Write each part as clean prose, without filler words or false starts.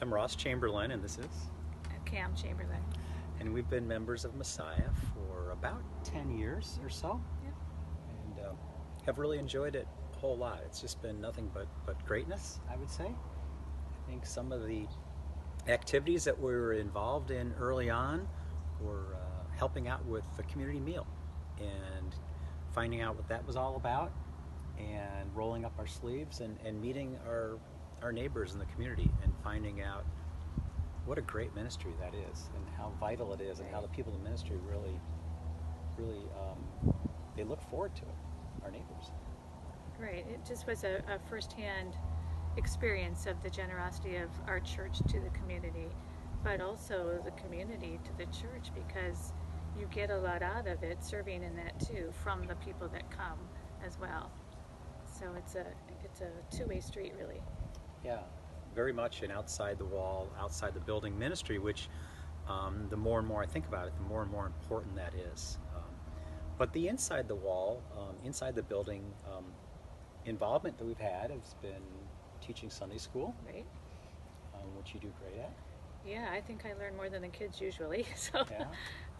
I'm Ross Chamberlain, and this is? Kam Chamberlain. And we've been members of Messiah for about 10 years or so. Yep. And have really enjoyed it a whole lot. It's just been nothing but greatness, I would say. I think some of the activities that we were involved in early on were helping out with the community meal and finding out what that was all about and rolling up our sleeves and meeting our neighbors in the community and finding out what a great ministry that is and how vital it is and how the people in the ministry really they look forward to it, our neighbors. Right. It just was a firsthand experience of the generosity of our church to the community, but also the community to the church, because you get a lot out of it serving in that too from the people that come as well. So it's a two-way street, really. Yeah, very much an outside the wall, outside the building ministry, which the more and more I think about it, the more and more important that is. But the inside the wall, inside the building involvement that we've had has been teaching Sunday school, Right. Which you do great at. Yeah, I think I learn more than the kids usually. So Yeah.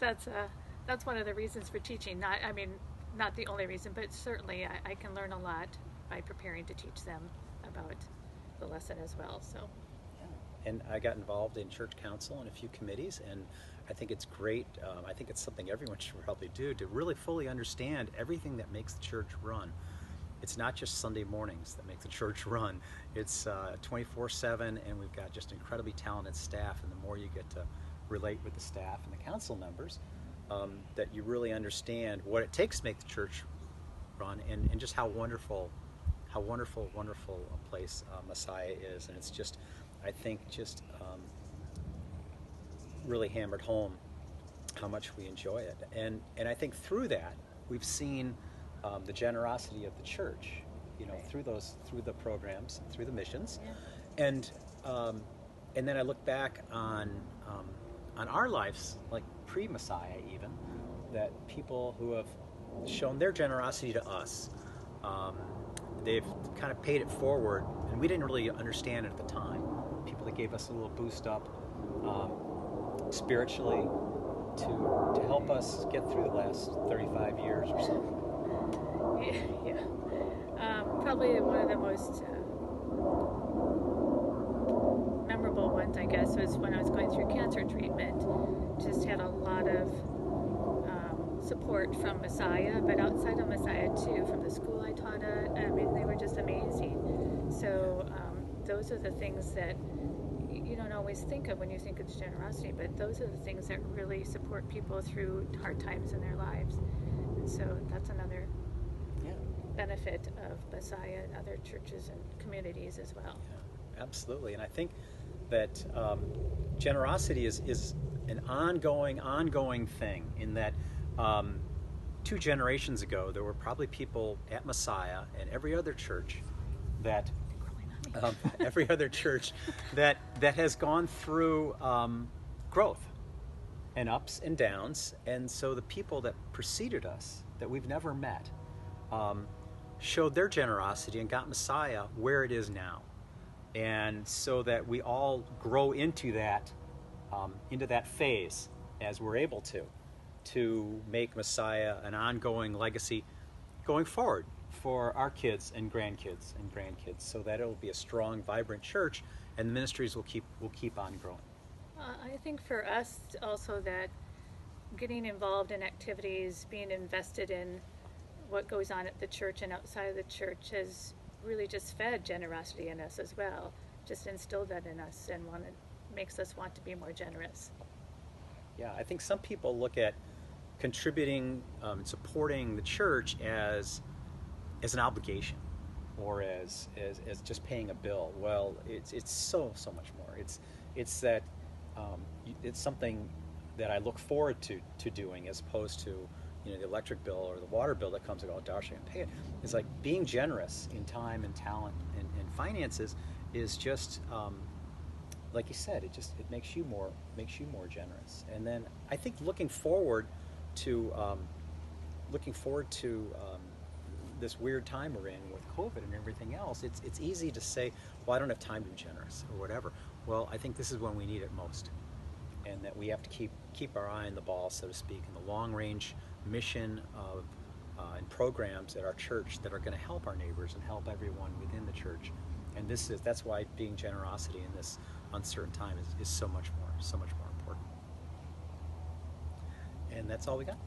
that's one of the reasons for teaching. Not the only reason, but certainly I can learn a lot by preparing to teach them about the lesson as well. So. Yeah. And I got involved in church council and a few committees, and I think it's great. I think it's something everyone should probably do to really fully understand everything that makes the church run. It's not just Sunday mornings that make the church run. It's 24/7, and we've got just incredibly talented staff. And the more you get to relate with the staff and the council members, that you really understand what it takes to make the church run, and just how wonderful a place Messiah is. And it's just, I think, really hammered home how much we enjoy it. And I think through that we've seen the generosity of the church, through the programs, through the missions. Yeah. And then I look back on our lives, like pre-Messiah even, that people who have shown their generosity to us, they've kind of paid it forward, and we didn't really understand it at the time. People that gave us a little boost up spiritually to help us get through the last 35 years or so. Yeah. Probably one of the most memorable ones, I guess, was when I was going through cancer treatment. Just had a lot of support from Messiah, but outside of Messiah too, from the school I taught at. They were just amazing. So those are the things that you don't always think of when you think of generosity, but those are the things that really support people through hard times in their lives. And so that's another benefit of Messiah and other churches and communities as well. Yeah, absolutely. And I think that generosity is an ongoing thing, in that 2 generations ago there were probably people at Messiah and every other church that that has gone through growth and ups and downs. And so the people that preceded us that we've never met showed their generosity and got Messiah where it is now. And so that we all grow into that phase as we're able to make Messiah an ongoing legacy going forward for our kids and grandkids, so that it will be a strong, vibrant church, and the ministries will keep on growing. I think for us also that getting involved in activities, being invested in what goes on at the church and outside of the church has really just fed generosity in us as well, just instilled that in us and makes us want to be more generous. Yeah, I think some people look at contributing and supporting the church as an obligation, or as just paying a bill. Well, it's so much more. It's that it's something that I look forward to doing, as opposed to the electric bill or the water bill that comes and goes, oh gosh, I can pay it. It's like being generous in time and talent and finances is just like you said, it makes you more generous. And then I think looking forward to this weird time we're in with COVID and everything else, it's easy to say, well, I don't have time to be generous or whatever. Well, I think this is when we need it most, and that we have to keep our eye on the ball, so to speak, in the long range mission of and programs at our church that are going to help our neighbors and help everyone within the church. And that's why being generosity in this uncertain time is so much more important. And that's all we got.